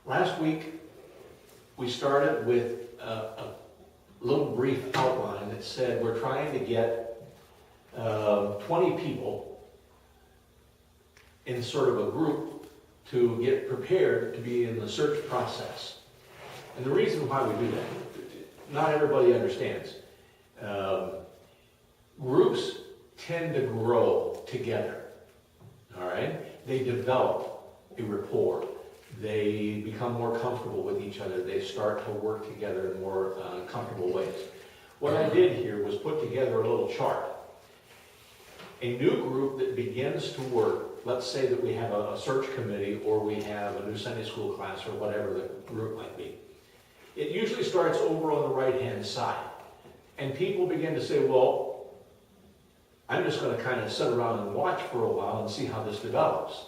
Last week, we started with a little brief outline that said we're trying to get 20 people in sort of a group to get prepared to be in the search process. And the reason why we do that, not everybody understands. Groups tend to grow together, all right? They develop a rapport. They become more comfortable with each other. They start to work together in more comfortable ways. What I did here was put together a little chart. A new group that begins to work, let's say that we have a search committee or we have a new Sunday school class or whatever the group might be. It usually starts over on the right-hand side. And people begin to say, well, I'm just going to kind of sit around and watch for a while and see how this develops.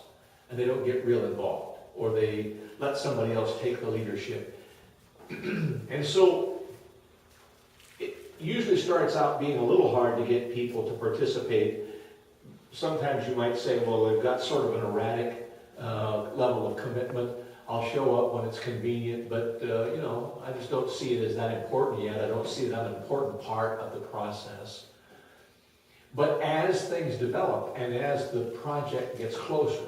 And they don't get real involved. Or they let somebody else take the leadership. And so it usually starts out being a little hard to get people to participate. Sometimes you might say, well, they've got sort of an erratic level of commitment. I'll show up when it's convenient, but I just don't see it as that important yet. I don't see it as an important part of the process. But as things develop and as the project gets closer,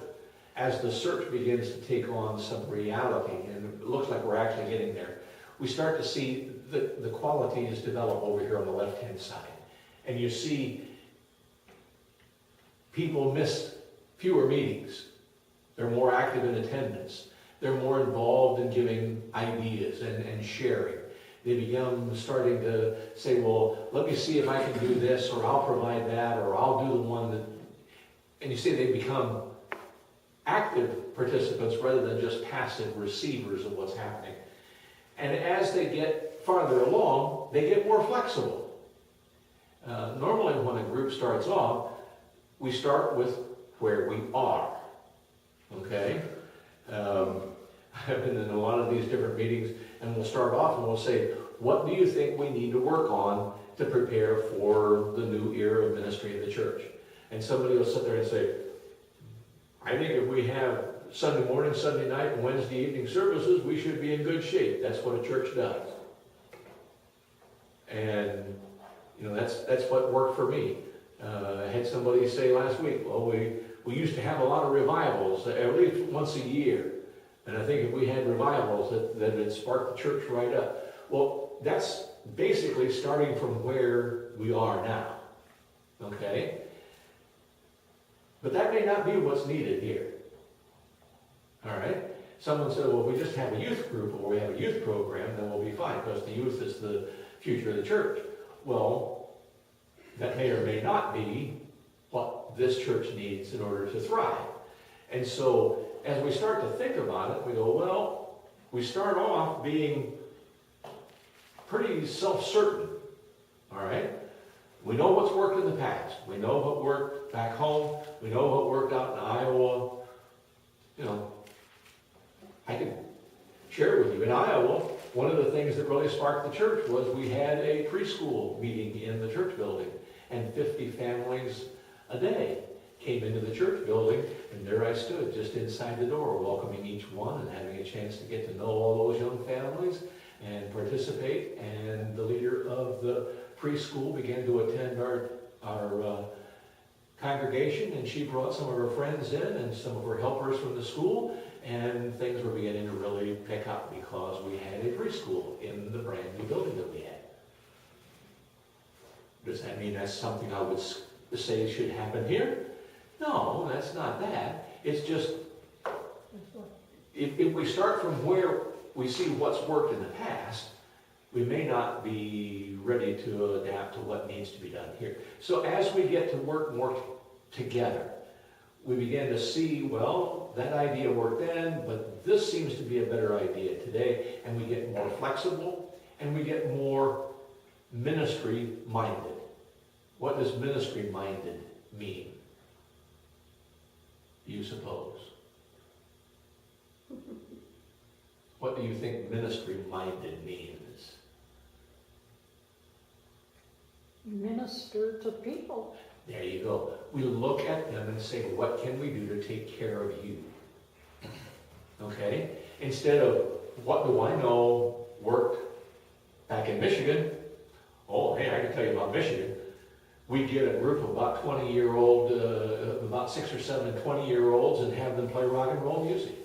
as the search begins to take on some reality, and it looks like we're actually getting there, we start to see the qualities develop over here on the left-hand side. And you see people miss fewer meetings. They're more active in attendance. They're more involved in giving ideas and sharing. They begin starting to say, well, let me see if I can do this, or I'll provide that, or I'll do the one that... And you see they become active participants rather than just passive receivers of what's happening. And as they get farther along, they get more flexible. Normally when a group starts off, we start with where we are, okay? I've been in a lot of these different meetings, and we'll start off and we'll say, what do you think we need to work on to prepare for the new era of ministry in the church? And somebody will sit there and say, I think if we have Sunday morning, Sunday night, and Wednesday evening services, we should be in good shape. That's what a church does. And, that's what worked for me. I had somebody say last week, well, we used to have a lot of revivals, at least once a year. And I think if we had revivals, that would spark the church right up. Well, that's basically starting from where we are now. Okay? But that may not be what's needed here. All right? Someone said, well, if we just have a youth group or we have a youth program, then we'll be fine, because the youth is the future of the church. Well, that may or may not be what this church needs in order to thrive. And so, as we start to think about it, we go, well, we start off being pretty self-certain, all right? We know what's worked in the past. We know what worked back home. We know what worked out in Iowa. I can share with you. In Iowa, one of the things that really sparked the church was we had a preschool meeting in the church building, and 50 families a day came into the church building, and there I stood just inside the door, welcoming each one and having a chance to get to know all those young families and participate. And the leader of the preschool began to attend our congregation, and she brought some of her friends in and some of her helpers from the school, and things were beginning to really pick up because we had a preschool in the brand new building that we had. Does that mean that's something I would say should happen here? No, that's not that. It's just, if we start from where we see what's worked in the past, we may not be ready to adapt to what needs to be done here. So as we get to work more together, we begin to see, well, that idea worked then, but this seems to be a better idea today, and we get more flexible, and we get more ministry-minded. What does ministry-minded mean, do you suppose? What do you think ministry-minded means? Minister to people. There you go. We look at them and say, what can we do to take care of you? Okay? Instead of, what do I know worked back in Michigan? Oh, hey, I can tell you about Michigan. We get a group of about 20-year-old, about 6 or 7 20-year-olds and have them play rock and roll music.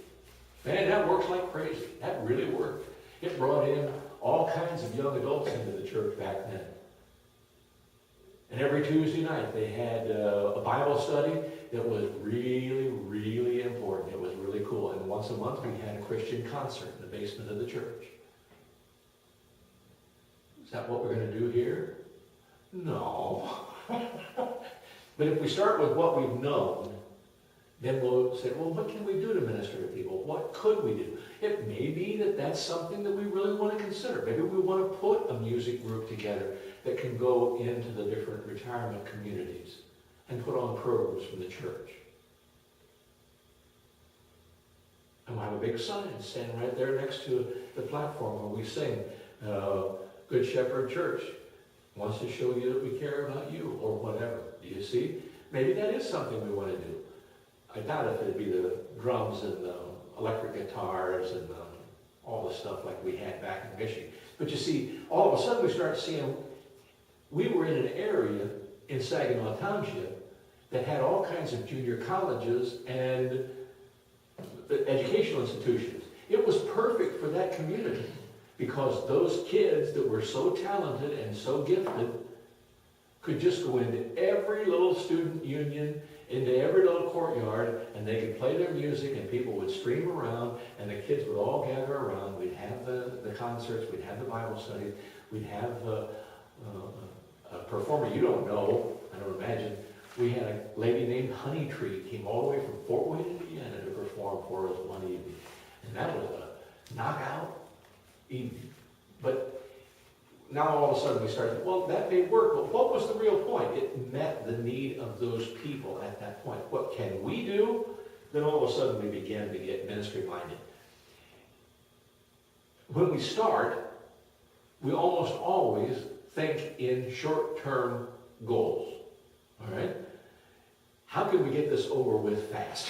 Man, that works like crazy. That really worked. It brought in all kinds of young adults into the church back then. And every Tuesday night they had a Bible study that was really, really important. It was really cool. And once a month we had a Christian concert in the basement of the church. Is that what we're going to do here? No. But if we start with what we've known, then we'll say, well, what can we do to minister to people? What could we do? It may be that that's something that we really want to consider. Maybe we want to put a music group together that can go into the different retirement communities and put on programs from the church. And we'll have a big sign standing right there next to the platform where we sing, Good Shepherd Church wants to show you that we care about you, or whatever. Do you see? Maybe that is something we want to do. I doubt if it'd be the drums and the electric guitars and all the stuff like we had back in Michigan. But you see, all of a sudden we start seeing, we were in an area in Saginaw Township that had all kinds of junior colleges and educational institutions. It was perfect for that community because those kids that were so talented and so gifted could just go into every little student union, into every little courtyard, and they could play their music, and people would stream around, and the kids would all gather around. We'd have the concerts, we'd have the Bible studies, we'd have a performer you don't know, I don't imagine. We had a lady named Honey Tree, came all the way from Fort Wayne, Indiana to perform for us one evening. And that was a knockout evening. But now all of a sudden we started, well, that may work, but what was the real point? It met the need of those people at that point. What can we do? Then all of a sudden we began to get ministry-minded. When we start, we almost always think in short-term goals. All right? How can we get this over with fast?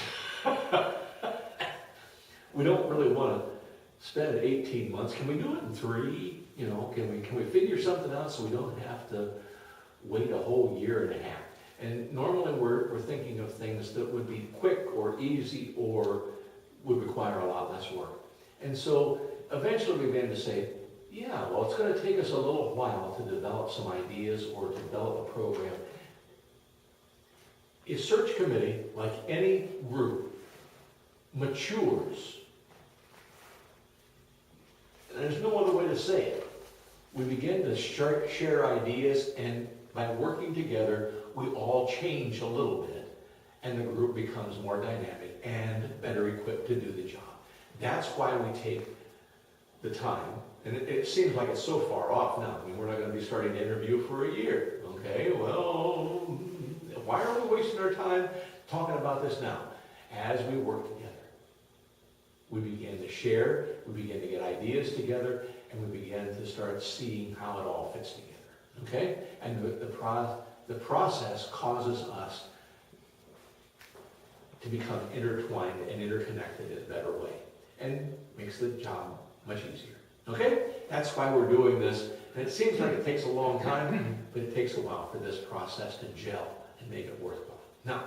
We don't really want to spend 18 months. Can we do it in 3? You know, can we figure something out so we don't have to wait a whole year and a half? And normally we're thinking of things that would be quick or easy or would require a lot less work. And so eventually we began to say, yeah, well, it's going to take us a little while to develop some ideas or to develop a program. A search committee, like any group, matures. There's no other way to say it. We begin to share ideas, and by working together, we all change a little bit, and the group becomes more dynamic and better equipped to do the job. That's why we take the time, and it seems like it's so far off now. I mean, we're not going to be starting to interview for a year, okay? Well, why are we wasting our time talking about this now? As we work together, we begin to share, we begin to get ideas together, and we begin to start seeing how it all fits together, okay? And the process causes us to become intertwined and interconnected in a better way, and makes the job much easier, okay? That's why we're doing this, and it seems like it takes a long time, but it takes a while for this process to gel and make it worthwhile. Now,